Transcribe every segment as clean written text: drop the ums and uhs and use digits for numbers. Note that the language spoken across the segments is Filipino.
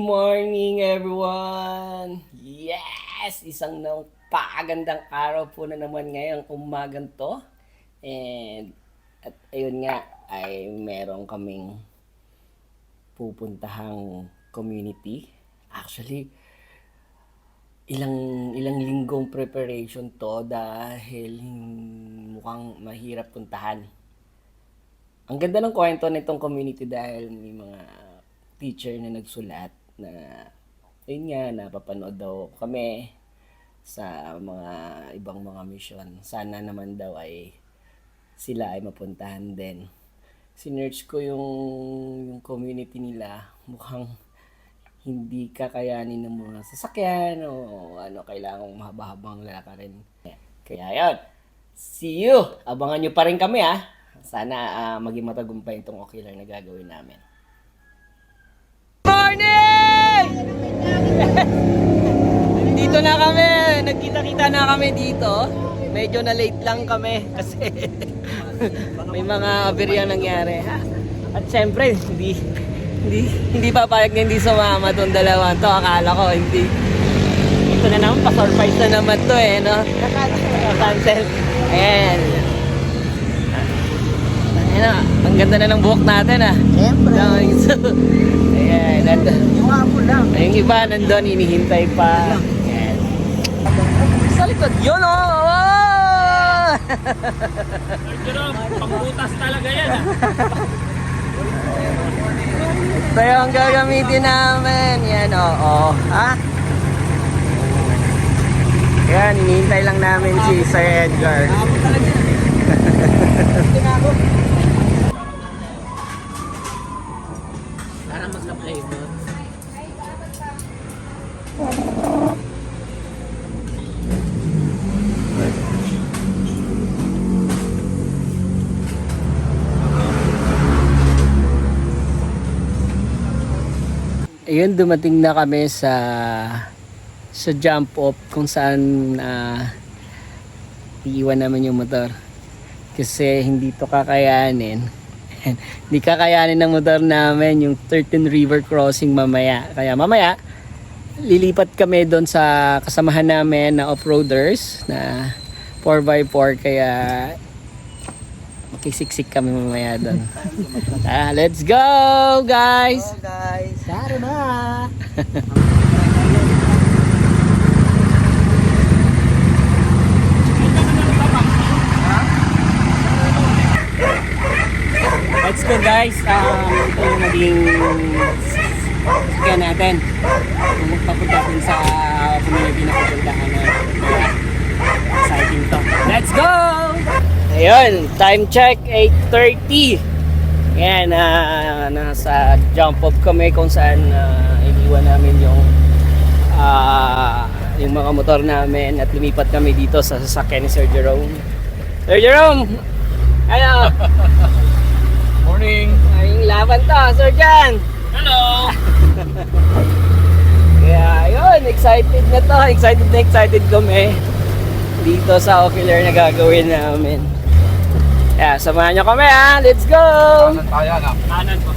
morning everyone! Yes! Isang napakagandang araw po na naman ngayong umagang to. At ayun nga, ay meron kaming pupuntahang community. Actually, ilang ilang linggong preparation to dahil mukhang mahirap puntahan. Ang ganda ng kwento nitong community dahil may mga teacher na nagsulat na ayun nga, napapanood daw kami sa mga ibang mga mission. Sana naman daw ay sila ay mapuntahan din. Sinearch ko yung community nila. Mukhang hindi kakayanin ng mga sasakyan o ano, kailangang mahaba-habang lalakarin. Kaya yun, see you! Abangan nyo pa rin kami Sana maging matagumpay itong ocular na gagawin namin. Morning! Dito na kami. Nagkita-kita na kami dito. Medyo na late lang kami kasi may mga aberya nangyari. At syempre, hindi papayag na hindi sumama tong dalawa to. Akala ko hindi. Ito na naman, pa-surprise na naman to no? Cancel. Ayan. Ang ganda na ng buhok natin Siyempre. Ayan. Yung hapon lang. Yung iba nandun, hinihintay pa. Ayan. Sa likod yun Jerome, pangbutas talaga yan Ito yung gagamitin namin. Yan Yan, hinihintay lang namin si Sir Edgar. Para magka-play mo. Ayun, dumating na kami sa jump off kung saan iiwan naman yung motor. Kasi hindi to kakayanin. Hindi kakayanin ng motor namin yung 13 river crossing mamaya. Kaya mamaya, lilipat kami doon sa kasamahan namin na off-roaders na 4x4. Kaya makisiksik kami mamaya doon. Let's go guys! Hello guys. Tara na. Let's go guys. Ito yung naging scan natin. Magpapunta din sa community na pupuntahan na. Exciting to. Let's go! Ayun, time check 8:30. Yan, nasa jump off kami kung saan iniwan namin yung mga motor namin at lumipat kami dito sa sasakyan ni Sir Jerome. Sir Jerome! Ano? Morning! Ay, laban to, Sir Jan! Hello! Kaya yun, excited na to. Excited kami dito sa ocular na gagawin namin. Kaya samahan nyo kami let's go! Kanan tayo Kanan po.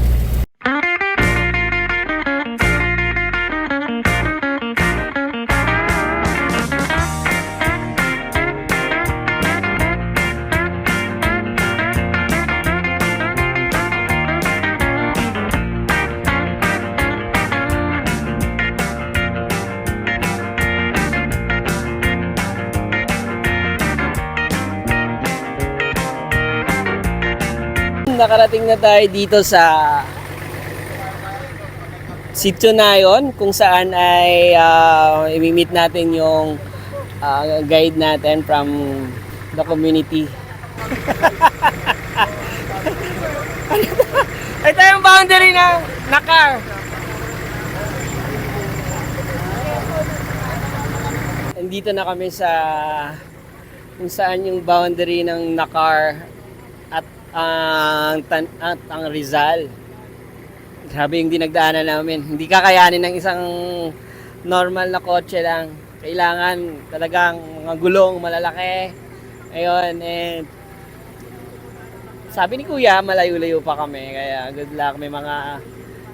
Nakarating na tayo dito sa Sitio Nayon kung saan ay i-meet natin yung guide natin from the community. Ito yung boundary ng Nakar. Nandito na kami sa kung saan yung boundary ng Nakar at ang Rizal. Grabe yung dinagdaanan namin. Hindi kakayanin ng isang normal na kotse lang. Kailangan talagang mga gulong malalaki. Ayun, sabi ni Kuya, malayo-layo pa kami. Kaya good luck. May mga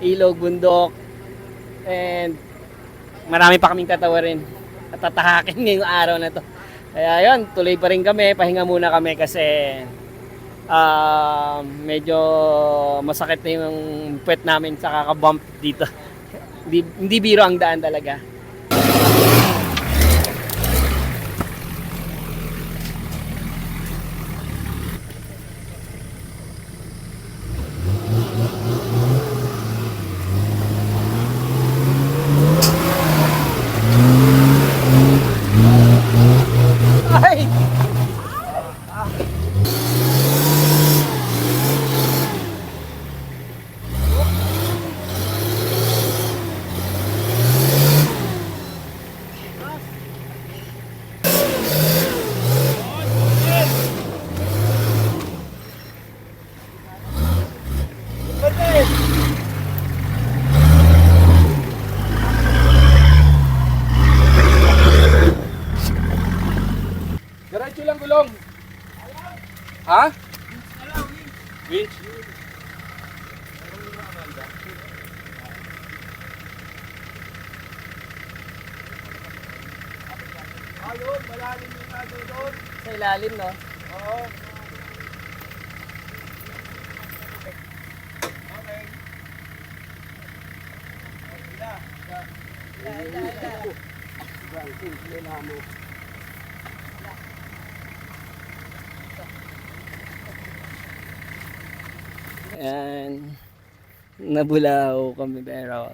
ilog, bundok. And marami pa kaming tatawarin at tatahakin ngayong araw na to. Kaya yun, tuloy pa rin kami, pahinga muna kami kasi medyo masakit na yung puwet namin sa kakabump dito. Hindi biro ang daan talaga. Ay! Diretso lang gulong. Ha? Winch. Ayun, malalim yung nado doon. Sa ilalim, no? Oo. Okay. Ayan. Nabulaw kami pero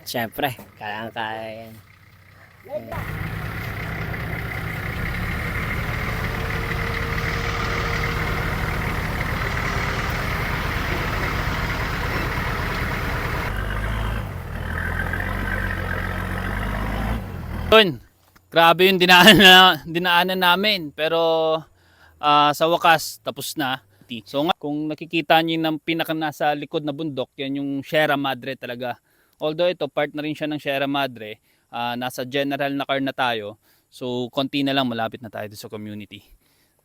syempre, kaya-kaya yan. Yun, grabe yung dinaanan namin pero sa wakas tapos na. So nga, kung nakikita niyo ng pinaka nasa likod na bundok, yan yung Sierra Madre talaga. Although ito part na rin siya ng Sierra Madre, nasa general na car na tayo. So konti na lang malapit na tayo sa community.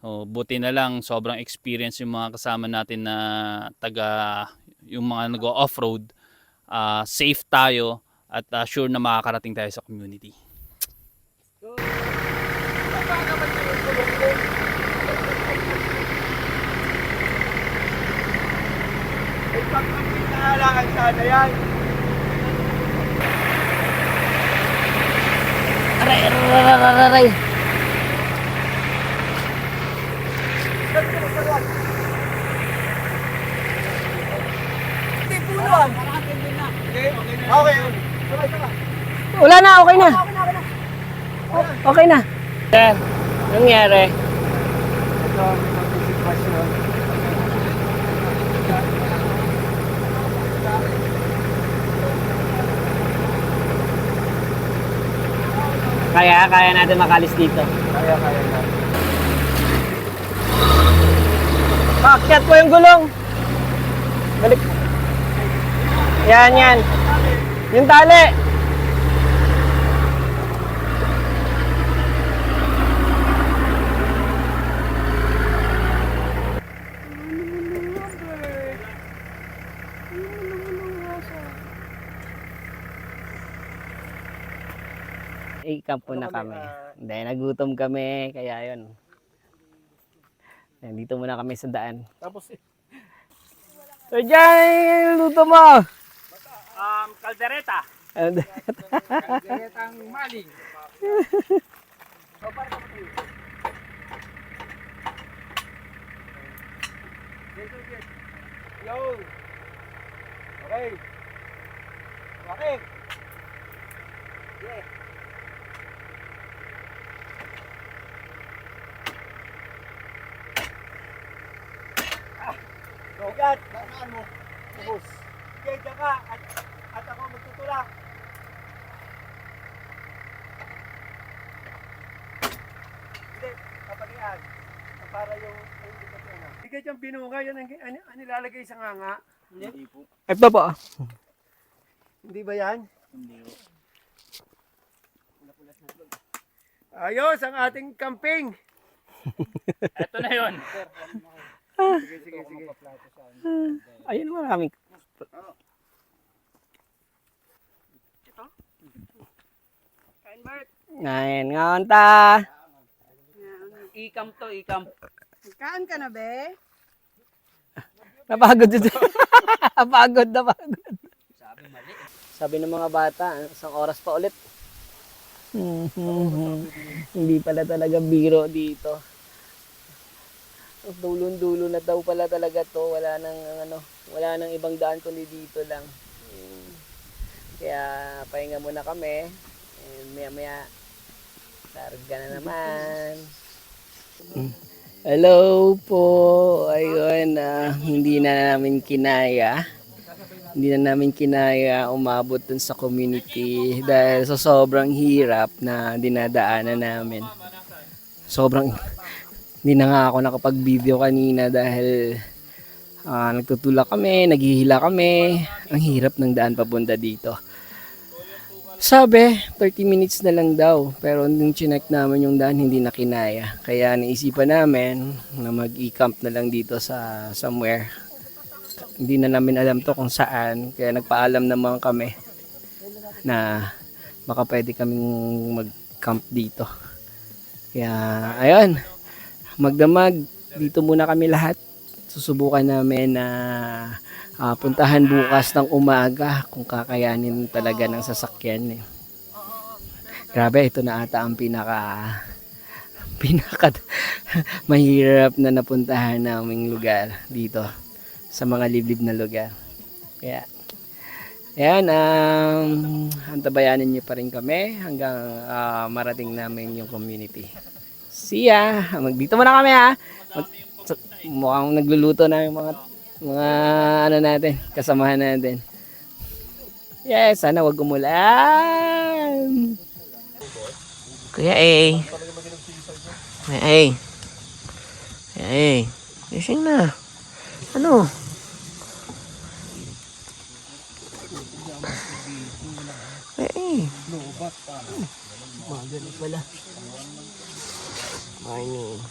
So buti na lang sobrang experience yung mga kasama natin na yung mga nag-off-road. Safe tayo at sure na makakarating tayo sa community. May pagkakas na halangan sana yan. Aray, aray, aray. Hindi punuan. Okay. Wala na, okay na. Okay na. Sir, nangyari? Kaya natin makalis dito. Kaya na. Paakyat po yung gulong. Balik. Yan. Yung tali. Camp na kami. Hindi, nagutom kami. Kaya yun. Dito muna kami sa daan. Tapos So dyan, luto mo. Caldereta. ang maling. Yo. Okay. Okay. Yeah. Rogat, bakaan mo. Ubus. Sige, dyan ka. At ako magtutulak. Hindi, kapag yan. Para yung indikasyon. Hindi ka dyan binunga. Yan ang nilalagay sa nganga. Hindi po. Ito po. Hindi ba yan? Hindi po. Ayos ang ating camping. Ito na yun. Sige. Ayun, maraming. to. Kain, Bert. Ngayon nga ta. Ikam to, ikam. Kain ka na, be? Napagod dito. Napagod. Sabi ng mga bata, isang oras pa ulit. Hindi pala talaga biro dito. Dulon-dulo na daw pala talaga to. Wala nang ibang daan kundi dito lang. Kaya pahinga muna kami. Maya-maya sarga na naman. Hello po. Ayun, hindi na namin kinaya umabot dun sa community dahil sa sobrang hirap na dinadaanan namin. Hindi na nga ako nakapag-video kanina dahil nagtutulak kami, naghihila kami. Ang hirap ng daan papunta dito. Sabi, 30 minutes na lang daw. Pero nung chinek namin yung daan, hindi na kinaya. Kaya naisipan namin na mag-e-camp na lang dito sa somewhere. Hindi na namin alam to kung saan. Kaya nagpaalam naman kami na baka pwede kaming mag-camp dito. Kaya, ayun. Magdamag. Dito muna kami lahat. Susubukan namin na puntahan bukas ng umaga kung kakayanin talaga ng sasakyan. Grabe, ito na ata ang pinaka mahirap na napuntahan naming lugar dito sa mga liblib na lugar. Kaya, ayan, antabayanin niyo pa rin kami hanggang marating namin yung community. See ya! Dito muna kami ha! Mukhang nagluluto na yung mga ano natin, kasamahan natin. Yes, sana wag umulan. Kuya A. Kuya A. Kuya A. Gising na. Ano? Kuya A. Maganda pala. Morning.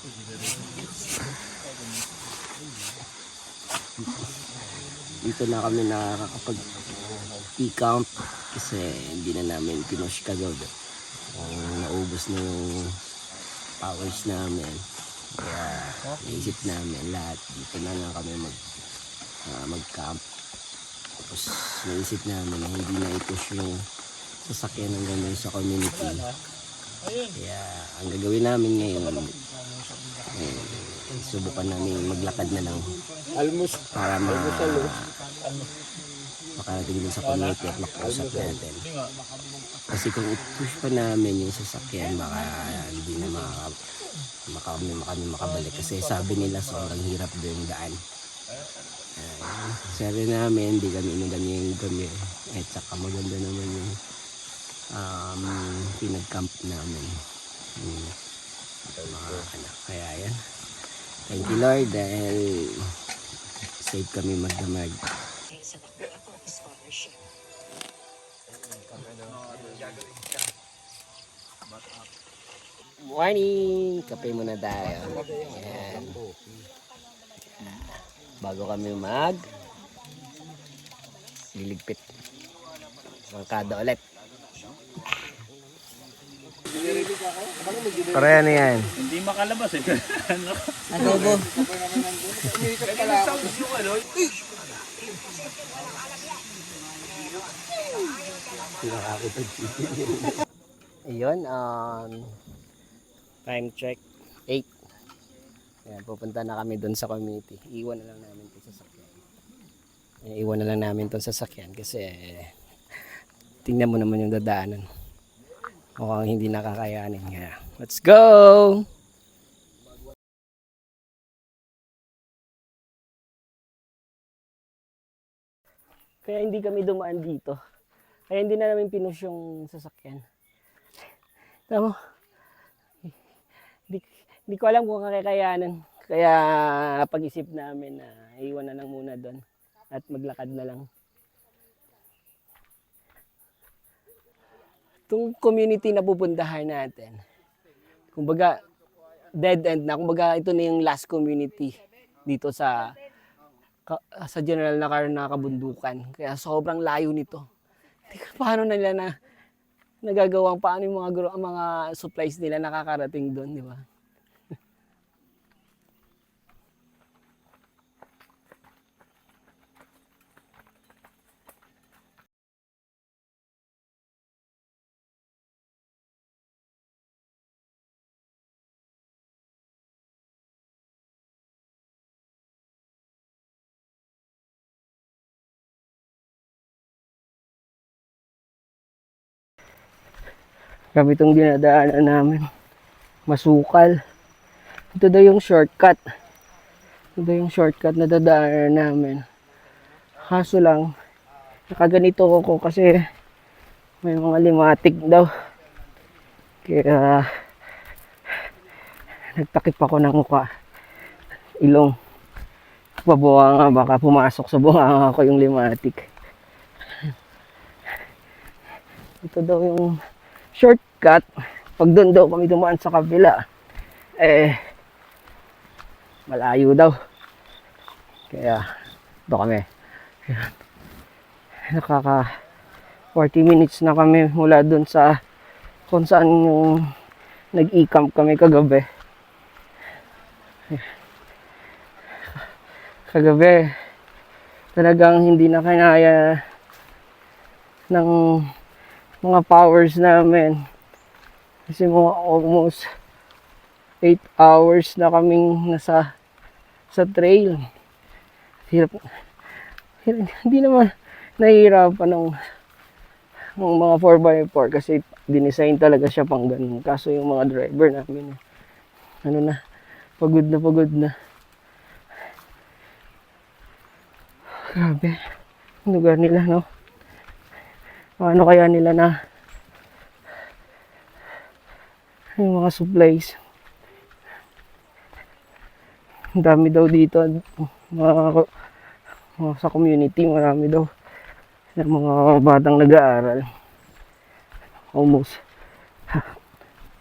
Dito na kami nakakapag-e-camp kasi hindi na namin pinush kagabi. Naubos na yung powers namin. Kaya naisip namin lahat dito na lang kami mag-camp. Tapos naisip namin na hindi na i-push yung sasakyan ng gano'n sa community. Kaya ang gagawin namin ngayon, subukan namin maglakad na lang para makarating din sa community at makausap natin. Kasi kung i-push pa namin yung sasakyan, baka hindi na kami makabalik. Kasi sabi nila sobrang hirap doon yung daan. Sabi namin, hindi kami inagami yung gabi. At saka maganda naman yung pinag-camp namin. Kaya yan. Thank you Lord dahil safe kami magdamag. Morning! Kape muna tayo. Ayan. Bago kami liligpit. Mangkada ulit. Para ano yan? Hindi makalabas eh. Adobo. Ayun, time check 8. Ayan, pupunta na kami doon sa community. Iwan na lang namin 'tong sasakyan. Iwan na lang namin 'tong sasakyan kasi tingnan mo naman yung dadaanan. Mukhang hindi nakakayanin. Kaya, let's go! Kaya hindi kami dumaan dito. Kaya hindi na namin pinush yung sasakyan. Tama mo? Hindi ko alam kung kakayanan. Kaya pag-isip namin na iwan na lang muna doon at maglakad na lang. Itong community na pupuntahan natin, kumbaga dead end na, kumbaga ito na yung last community dito sa General na kabundukan. Kaya sobrang layo nito. Paano nila na nagagawang paano yung mga ang mga supplies nila nakakarating doon, di ba? Grabe itong dinadaanan namin. Masukal. Ito daw yung shortcut. Ito daw yung shortcut na dadaanan namin. Kaso lang, nakaganito ko kasi may mga limatik daw. Kaya nagtakip ako ng mukha. Ilong. Pabuha nga, baka pumasok sa buhanga ko yung limatik. Ito daw yung shortcut. Pag doon daw kami dumaan sa kabila, malayo daw. Kaya, ito kami. Nakaka 40 minutes na kami mula doon sa kung saan yung nag-e-camp kami kagabi. Kagabi, talagang hindi na kinaya ng mga powers namin. Kasi mga almost 8 hours na kaming nasa sa trail. Hirap, hindi naman nahihirapan ng mga 4x4 kasi dinesign talaga siya pang ganun. Kaso yung mga driver namin, ano na, pagod na pagod na. Grabe, ang lugar nila, no? Paano kaya nila na yung mga supplies? Ang dami daw dito, mga sa community, marami daw ng mga batang nag-aaral. Almost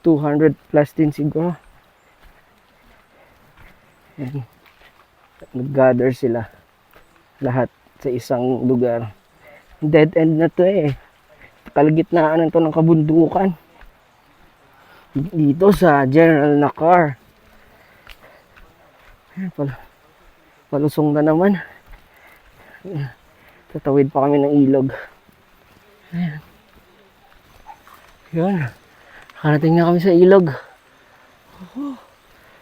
200 plus din siguro. And nag-gather sila lahat sa isang lugar. Dead end na to eh. Kalagitnaan na to ng kabundukan. Dito sa General Nakar. Palusong na naman. Tatawid pa kami ng ilog. Ayan. Yun. Nakarating na kami sa ilog.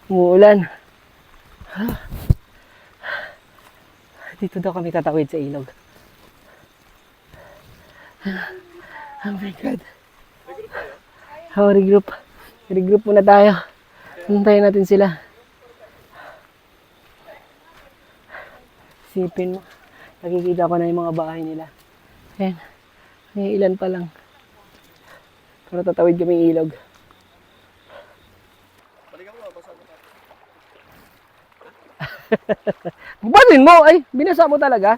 Umuulan. Dito daw kami tatawid sa ilog. Oh my God. Regroup. Regroup muna tayo. Hintayin natin sila. Sipin mo. Nakikita ko na yung mga bahay nila. Ayan. May ilan pa lang. Pero tatawid kami ilog. Banin mo! Ay, binasa mo talaga.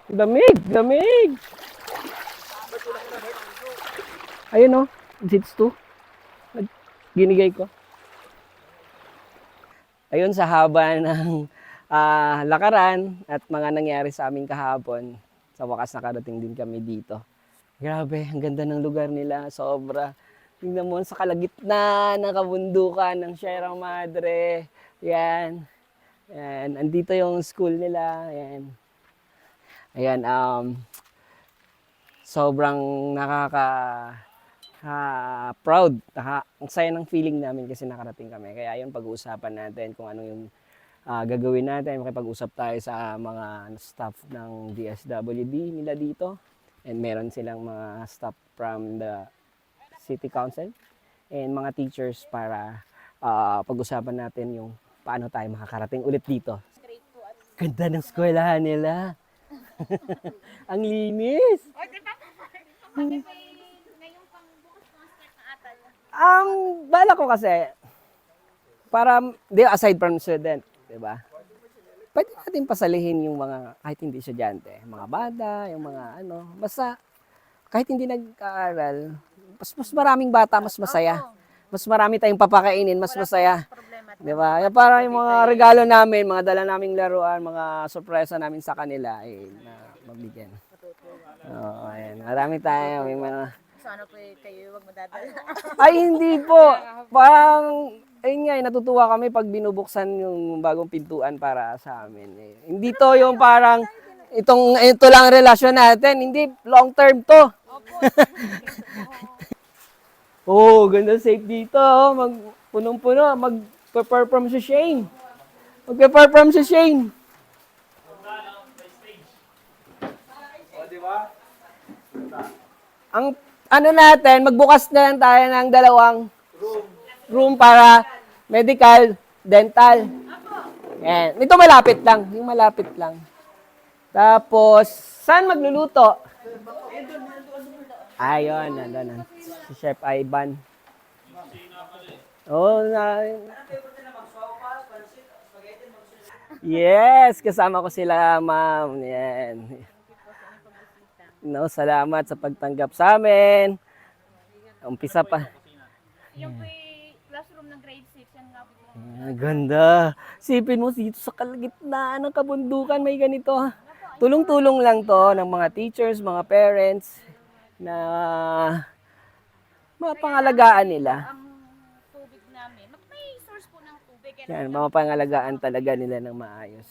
Lamig! Lamig! Ayun o. Zits 2. Ginigay ko. Ayun, sa haba ng lakaran at mga nangyari sa aming kahapon, sa wakas nakarating din kami dito. Grabe, ang ganda ng lugar nila. Sobra. Tingnan mo sa kalagitnaan ng kabundukan ng Sierra Madre. Yan. Yan. Andito yung school nila. Yan. Ayan. Sobrang proud. Ang saya ng feeling namin kasi nakarating kami. Kaya yun, pag-uusapan natin kung ano yung gagawin natin. Makipag-usap tayo sa mga staff ng DSWD nila dito. And meron silang mga staff from the City Council and mga teachers para pag-usapan natin yung paano tayo makakarating ulit dito. Ganda ng eskwelahan nila. Ang linis. Bala ko kasi para aside from student, 'di ba? Pwede natin pasalihin yung mga kahit hindi estudyante, mga bata, yung mga basta kahit hindi nag-aaral, mas maraming bata, mas masaya. Mas marami tayong papakainin, mas masaya. Di ba? Para yung mga regalo namin, mga dala naming laruan, mga sorpresa namin sa kanila, na mabigyan. Oo, ayan. Marami tayo. May mga... Sana po kayo wag madadala. Ay, hindi po. Parang, ayun nga, natutuwa kami pag binubuksan yung bagong pintuan para sa amin. Eh. Hindi to yung parang, ito lang ang relasyon natin. Hindi, long term to. Oh, ganda safe dito. Oh. Punong-puno. Mag-perform si Shane. Mag-perform si Shane. Ang ano natin, magbukas na lang tayo ng dalawang room para medical, dental. Yan. Ito malapit lang. Yung malapit lang. Tapos, saan magluluto? Ayun, nandun. Si Chef Ivan. Oh, yes, kasama ko sila, ma'am. Yan. No, salamat sa pagtanggap sa amin. Umpisa pa. Yung classroom ng grade 6, yan nga po. Ganda. Sipin mo dito sa kalagitnaan ng kabundukan may ganito. Tulong-tulong lang to ng mga teachers, mga parents na mapangalagaan nila. Ang tubig namin, may source po ng tubig. Yan, mapangalagaan talaga nila ng maayos.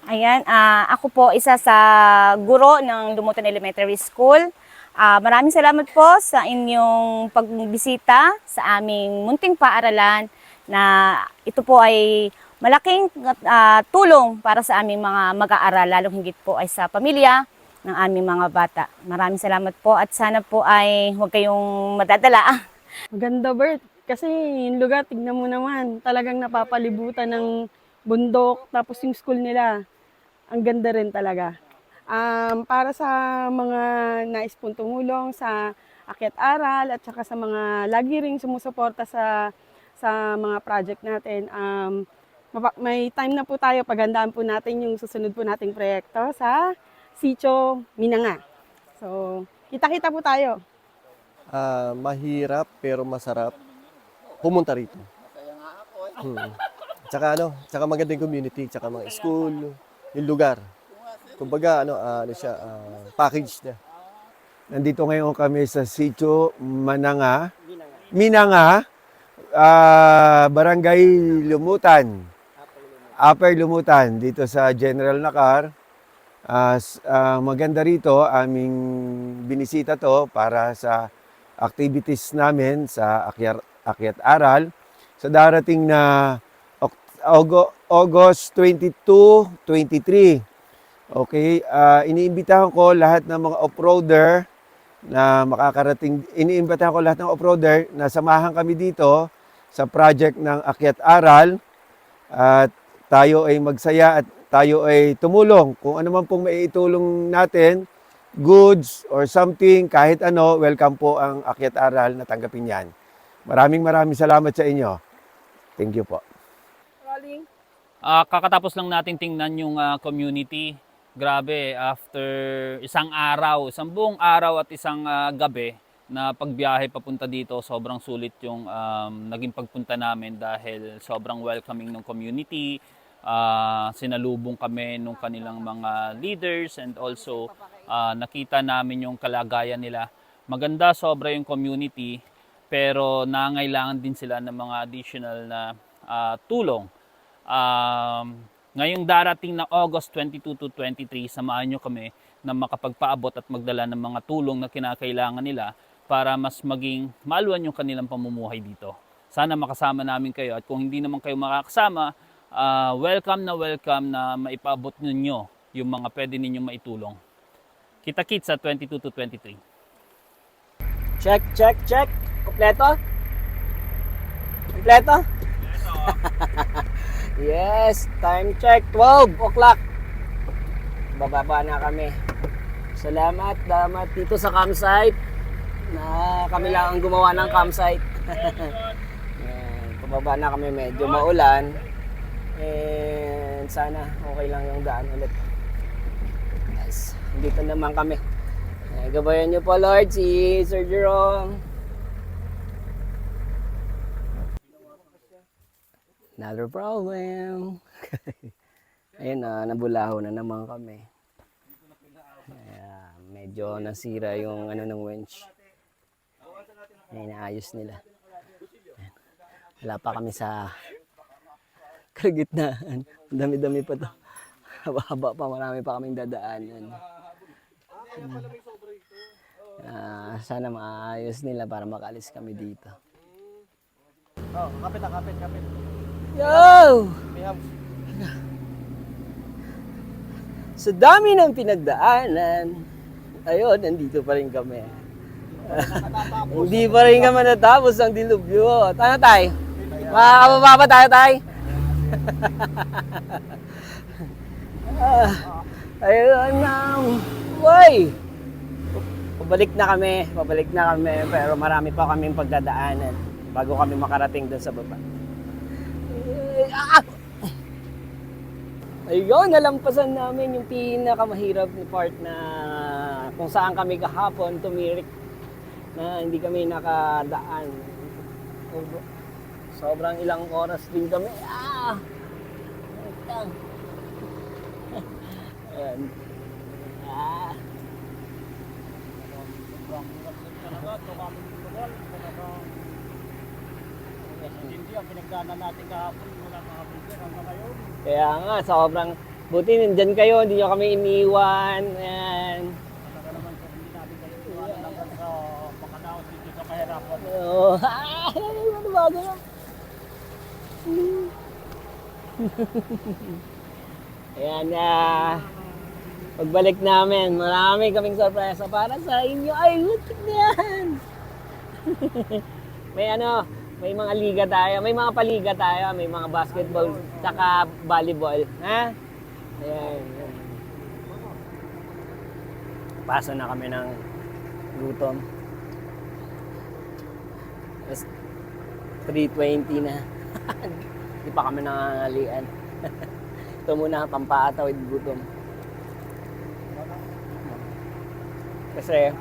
Ayan, ako po isa sa guro ng Lumutan Elementary School. Maraming salamat po sa inyong pagbisita sa aming munting paaralan na ito po ay malaking tulong para sa aming mga mag-aaral, lalong higit po ay sa pamilya ng aming mga bata. Maraming salamat po at sana po ay huwag kayong madadala. Maganda, Bert. Kasi yung lugar, tignan mo naman, talagang napapalibutan ng bundok, tapos yung school nila, ang ganda rin talaga. Para sa mga nais pong tumulong sa Akyat Aral at saka sa mga lagi ring sumusuporta sa mga project natin, may time na po tayo, paghandaan po natin yung susunod po nating proyekto sa Sitio Minanga. So, kita-kita po tayo. Mahirap pero masarap pumunta rito. Tsaka magandang community, tsaka mga school, yung lugar. Kumbaga package na. Nandito ngayon kami sa Sitio Minanga, Barangay Lumutan, Upper Lumutan, dito sa General Nakar. Maganda rito, aming binisita to para sa activities namin sa Akyat Aral. Sa darating na August 22, 23. Okay, iniimbitahan ko lahat ng mga off-roader na makakarating. Iniimbitahan ko lahat ng off-roader na samahan kami dito sa project ng Akyat Aral. At tayo ay magsaya at tayo ay tumulong. Kung ano man pong maitulong natin, goods or something, kahit ano, welcome po ang Akyat Aral na tanggapin yan. Maraming salamat sa inyo. Thank you po. Kakatapos lang natin tingnan yung community. Grabe, after isang buong araw at isang gabi na pagbiyahe papunta dito, sobrang sulit yung naging pagpunta namin dahil sobrang welcoming ng community. Sinalubong kami nung kanilang mga leaders and also nakita namin yung kalagayan nila. Maganda sobra yung community pero nangailangan din sila ng mga additional na tulong. Ngayong darating na August 22 to 23, samahan nyo kami na makapagpaabot at magdala ng mga tulong na kinakailangan nila para mas maging maluwan yung kanilang pamumuhay dito. Sana makasama namin kayo at kung hindi naman kayo makakasama, welcome na maipaabot ninyo yung mga pwede ninyong maitulong. Kita-kits sa 22 to 23. Check. Kompleto? Yes, time check, 12 o'clock. Bababa na kami. Salamat dito sa campsite na kami lang ang gumawa ng campsite. Pababa na kami, medyo maulan. And sana okay lang yung daan ulit. Yes, dito naman kami. Gabayan niyo po, Lord, si Sir Jerome. Another problem. Ayun na, nabulaho na naman kami. Medyo nasira yung ano ng winch. Inaayos nila. Ayan. Wala pa kami sa kalagitnaan. Ang dami-dami pa to. Haba-haba pa, marami pa kaming dadaanan. Sana maayos nila para makaalis kami dito. Oh, kapit. Yo! Sa dami ng pinagdaanan, ayun, nandito pa rin kami. Hindi pa rin kami natapos ang dilubyo. Ano tayo? Makakababa pa tayo, tay? Ayun na. Uy! Pabalik na kami, pero marami pa kaming pagdadaanan bago kami makarating doon sa baba. Ayun, nalampasan namin yung pinakamahirap na part na kung saan kami kahapon tumirik na hindi kami nakadaan. Sobrang ilang oras din kami. Ayan. Hindi ang pinagdaanan natin kahapon, wala makapagpapit hanggang ngayon. Kaya nga, sobrang buti nandyan kayo, hindi nyo kami iniwan. Ayan. Talaga naman kung hindi natin kayo iwanan hanggang sa makanaos dito sa kahirapan. Oh, ano bago na? Ayan na. Pagbalik namin, marami kaming sorpresa para sa inyo. Ay, look at yan! May mga liga tayo, may mga paliga tayo, may mga basketball, tsaka volleyball. Ha? Ayan. Paso na kami ng gutom. 3:20 na. Hindi pa kami nangangalian. Ito muna ang pampatawid gutom. Kasi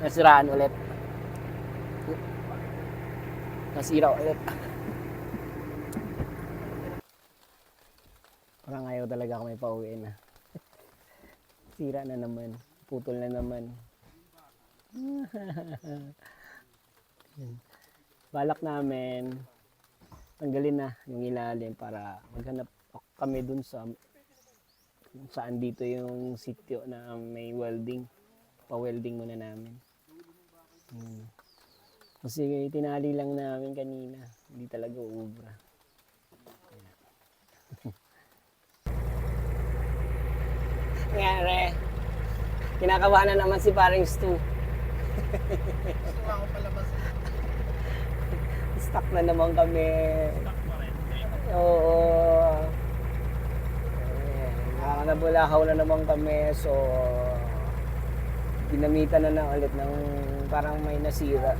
nasiraan ulit. Nasira ulit. Parang ayaw talaga kami pauwiin na. Sira na naman. Putol na naman. Balak namin tanggalin na yung ilalim para maghanap kami dun sa saan dito yung sityo na may welding. Pa-welding muna namin. Kasi tinali lang namin kanina. Hindi talaga uubra. Ngayari. Kinakabahan na naman si paring Stu. Stuck na naman kami. Oo. Nakakabulakaw na naman kami. So, ginamitan na ulit ng parang may nasira.